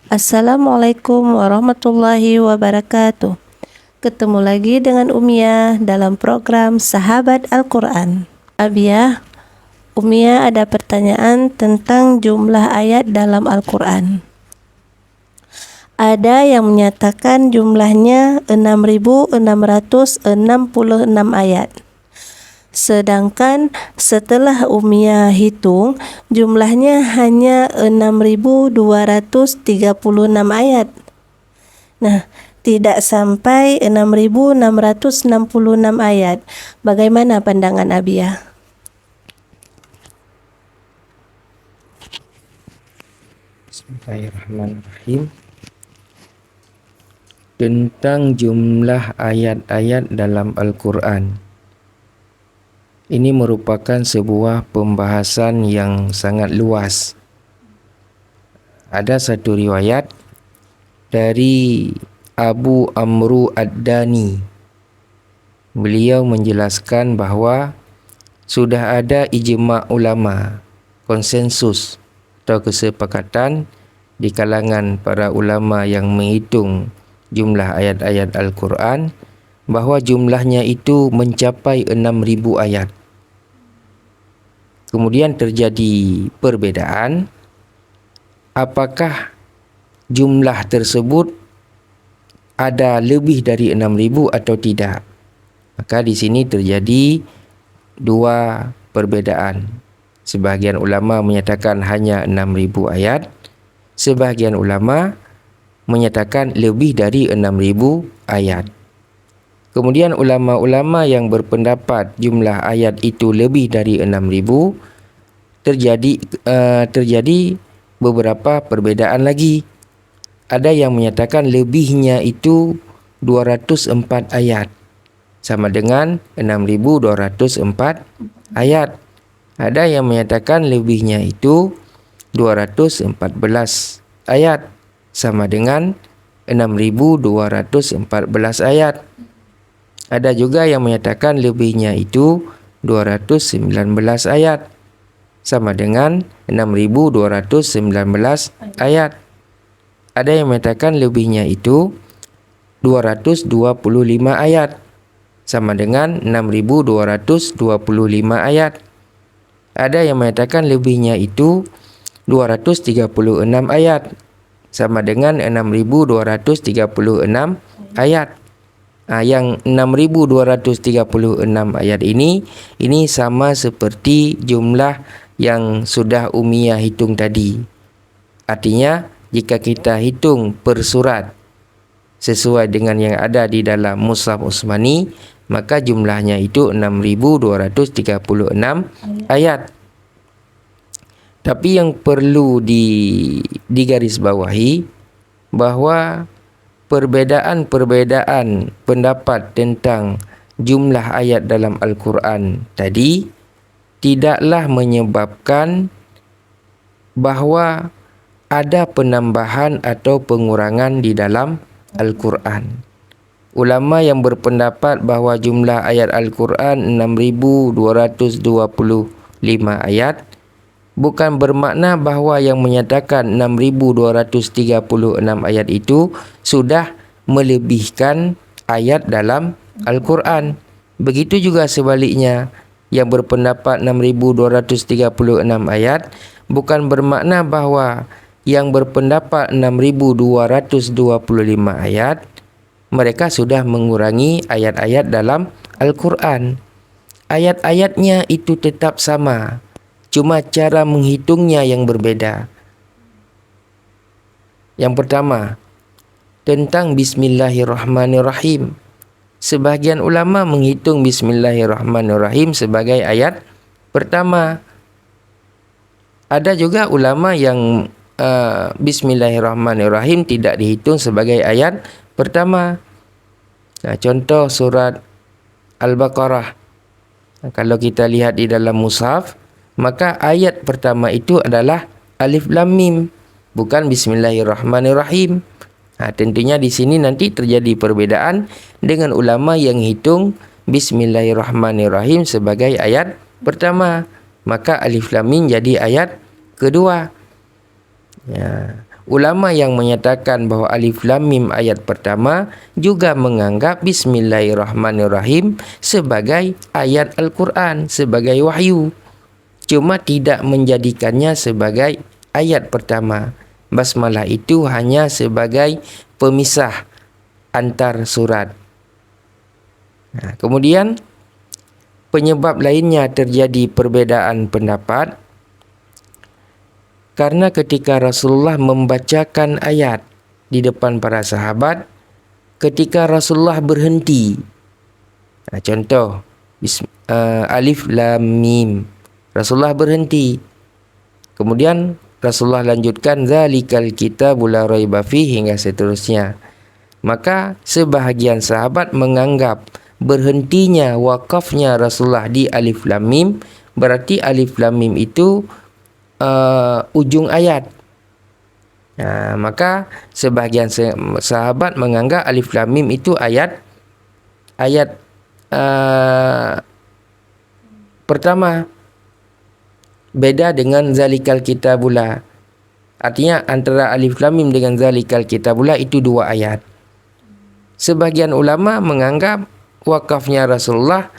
Assalamualaikum warahmatullahi wabarakatuh. Ketemu lagi dengan Umia dalam program Sahabat Al-Quran. Abia, Umia ada pertanyaan tentang jumlah ayat dalam Al-Quran. Ada yang menyatakan jumlahnya 6.666 ayat. Sedangkan setelah Umia hitung, jumlahnya hanya 6.236 ayat. Nah, tidak sampai 6.666 ayat. Bagaimana pandangan Abia? Bismillahirrahmanirrahim. Tentang jumlah ayat-ayat dalam Al-Quran, ini merupakan sebuah pembahasan yang sangat luas. Ada satu riwayat dari Abu Amru Ad-Dani. Beliau menjelaskan bahawa sudah ada ijma' ulama, konsensus atau kesepakatan di kalangan para ulama yang menghitung jumlah ayat-ayat Al-Quran, bahawa jumlahnya itu mencapai 6.000 ayat. Kemudian terjadi perbezaan apakah jumlah tersebut ada lebih dari 6.000 atau tidak. Maka di sini terjadi dua perbezaan. Sebahagian ulama menyatakan hanya 6.000 ayat, sebahagian ulama menyatakan lebih dari 6.000 ayat. Kemudian ulama-ulama yang berpendapat jumlah ayat itu lebih dari 6.000, terjadi beberapa perbezaan lagi. Ada yang menyatakan lebihnya itu 204 ayat, sama dengan 6.204 ayat. Ada yang menyatakan lebihnya itu 214 ayat, sama dengan 6.214 ayat. Ada juga yang menyatakan lebihnya itu 219 ayat, sama dengan 6.219 ayat. Ada yang menyatakan lebihnya itu 225 ayat, sama dengan 6.225 ayat. Ada yang menyatakan lebihnya itu 236 ayat, sama dengan 6.236 ayat. Yang 6.236 ayat ini sama seperti jumlah yang sudah Umiyah hitung tadi. Artinya, jika kita hitung per surat sesuai dengan yang ada di dalam Mushaf Utsmani, maka jumlahnya itu 6.236 ayat. Tapi yang perlu digarisbawahi bahawa perbezaan pendapat tentang jumlah ayat dalam Al-Quran tadi tidaklah menyebabkan bahawa ada penambahan atau pengurangan di dalam Al-Quran. Ulama yang berpendapat bahawa jumlah ayat Al-Quran 6.225 ayat bukan bermakna bahawa yang menyatakan 6.236 ayat itu sudah melebihkan ayat dalam Al-Quran. Begitu juga sebaliknya, yang berpendapat 6.236 ayat bukan bermakna bahawa yang berpendapat 6.225 ayat mereka sudah mengurangi ayat-ayat dalam Al-Quran. Ayat-ayatnya itu tetap sama, cuma cara menghitungnya yang berbeda. Yang pertama, tentang Bismillahirrahmanirrahim. Sebahagian ulama menghitung Bismillahirrahmanirrahim sebagai ayat pertama. Ada juga ulama yang Bismillahirrahmanirrahim tidak dihitung sebagai ayat pertama. Contoh surat Al-Baqarah. Kalau kita lihat di dalam mushaf, maka ayat pertama itu adalah Alif Lam Mim, bukan Bismillahirrahmanirrahim. Tentunya di sini nanti terjadi perbedaan dengan ulama yang hitung Bismillahirrahmanirrahim sebagai ayat pertama, maka Alif Lam Mim jadi ayat kedua. ulama yang menyatakan bahawa Alif Lam Mim ayat pertama juga menganggap Bismillahirrahmanirrahim sebagai ayat Al-Quran, sebagai wahyu. Cuma tidak menjadikannya sebagai ayat pertama. Basmalah itu hanya sebagai pemisah antar surat. Kemudian penyebab lainnya terjadi perbezaan pendapat karena ketika Rasulullah membacakan ayat di depan para sahabat, ketika Rasulullah berhenti. Contoh Alif Lam Mim, Rasulullah berhenti. Kemudian Rasulullah lanjutkan zalikal kitabul la raiba fihi hingga seterusnya. Maka sebahagian sahabat menganggap berhentinya, wakafnya Rasulullah di Alif Lam Mim berarti Alif Lam Mim itu ujung ayat. Maka sebahagian sahabat menganggap Alif Lam Mim itu ayat pertama. Beda dengan zalikal kitabula. Artinya antara Alif Lam Mim dengan zalikal kitabula itu dua ayat. Sebagian ulama menganggap wakafnya Rasulullah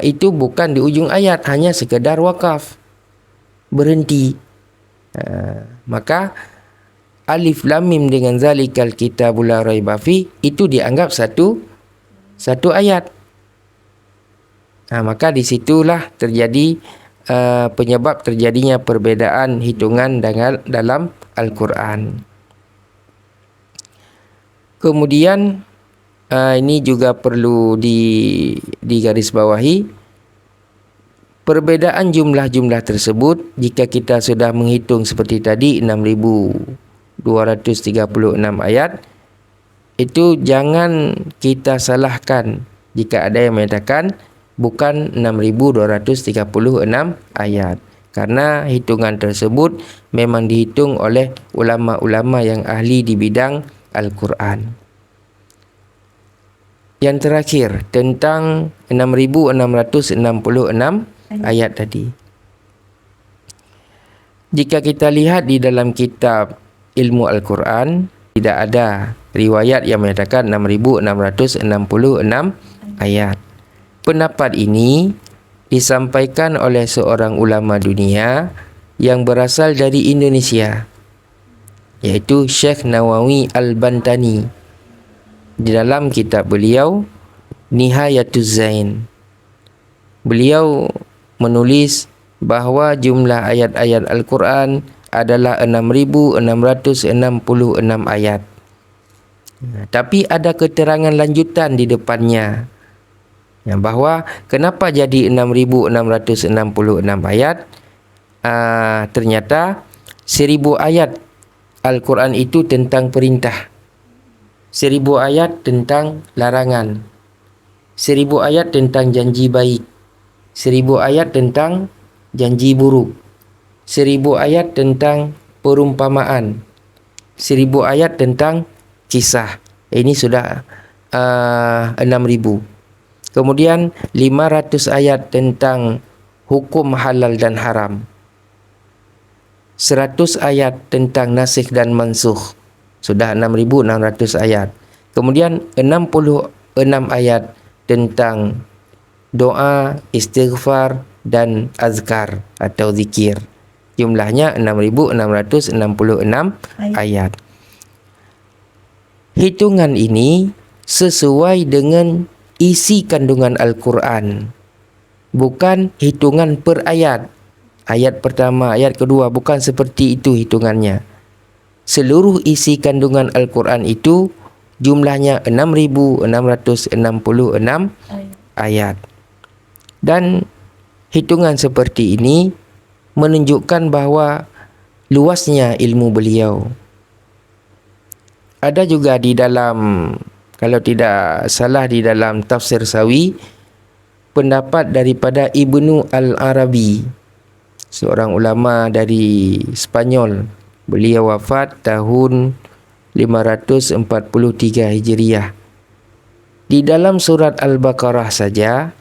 itu bukan di ujung ayat, hanya sekedar wakaf, berhenti. Maka Alif Lam Mim dengan zalikal kitabul la raiba fi itu dianggap satu ayat. Maka disitulah terjadi penyebab terjadinya perbezaan hitungan dalam Al-Quran. Kemudian ini juga perlu digarisbawahi, perbezaan jumlah-jumlah tersebut jika kita sudah menghitung seperti tadi 6.236 ayat, itu jangan kita salahkan jika ada yang menyatakan bukan 6.236 ayat, karena hitungan tersebut memang dihitung oleh ulama-ulama yang ahli di bidang Al-Quran. Yang terakhir tentang 6.666 ayat tadi. Jika kita lihat di dalam kitab ilmu Al-Quran, tidak ada riwayat yang menyatakan 6.666 ayat. Pendapat ini disampaikan oleh seorang ulama dunia yang berasal dari Indonesia, yaitu Syekh Nawawi Al-Bantani. Di dalam kitab beliau Nihayatuz Zain, beliau menulis bahawa jumlah ayat-ayat Al-Quran adalah 6.666 ayat. Tapi ada keterangan lanjutan di depannya, bahawa kenapa jadi 6.666 ayat. Ternyata 1.000 ayat Al-Quran itu tentang perintah, 1.000 ayat tentang larangan, 1.000 ayat tentang janji baik, 1.000 ayat tentang janji buruk, 1.000 ayat tentang perumpamaan, 1.000 ayat tentang kisah. Ini sudah 6.000. Kemudian 500 ayat tentang hukum halal dan haram, 100 ayat tentang nasikh dan mansukh, sudah 6.600 ayat. Kemudian 66 ayat tentang doa, istighfar dan azkar atau zikir. Jumlahnya 6.666 ayat. Hitungan ini sesuai dengan isi kandungan Al-Quran, bukan hitungan per ayat. Ayat pertama, ayat kedua, bukan seperti itu hitungannya. Seluruh isi kandungan Al-Quran itu jumlahnya 6.666 ayat. Dan hitungan seperti ini menunjukkan bahawa luasnya ilmu beliau. Ada juga di dalam, kalau tidak salah di dalam Tafsir Sawi, pendapat daripada Ibnu Al-Arabi, seorang ulama dari Spanyol. Beliau wafat tahun 543 Hijriah. Di dalam surat Al-Baqarah saja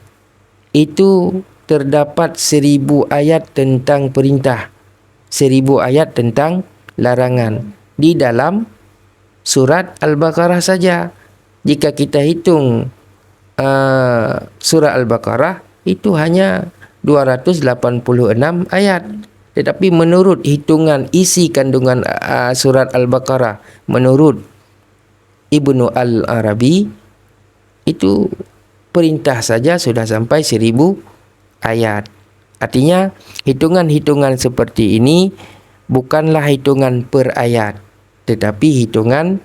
itu terdapat 1.000 ayat tentang perintah, 1.000 ayat tentang larangan di dalam surat Al-Baqarah saja. Jika kita hitung surah Al-Baqarah itu hanya 286 ayat. Tetapi menurut hitungan isi kandungan surat Al-Baqarah, menurut Ibnu Al-Arabi, itu perintah saja sudah sampai 1000 ayat. Artinya hitungan-hitungan seperti ini bukanlah hitungan per ayat, tetapi hitungan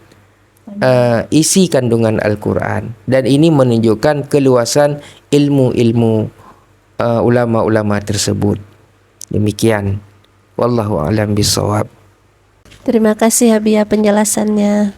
isi kandungan Al-Quran. Dan ini menunjukkan keluasan ilmu-ilmu ulama-ulama tersebut. Demikian. Wallahu a'lam bishawab. Terima kasih Habia penjelasannya.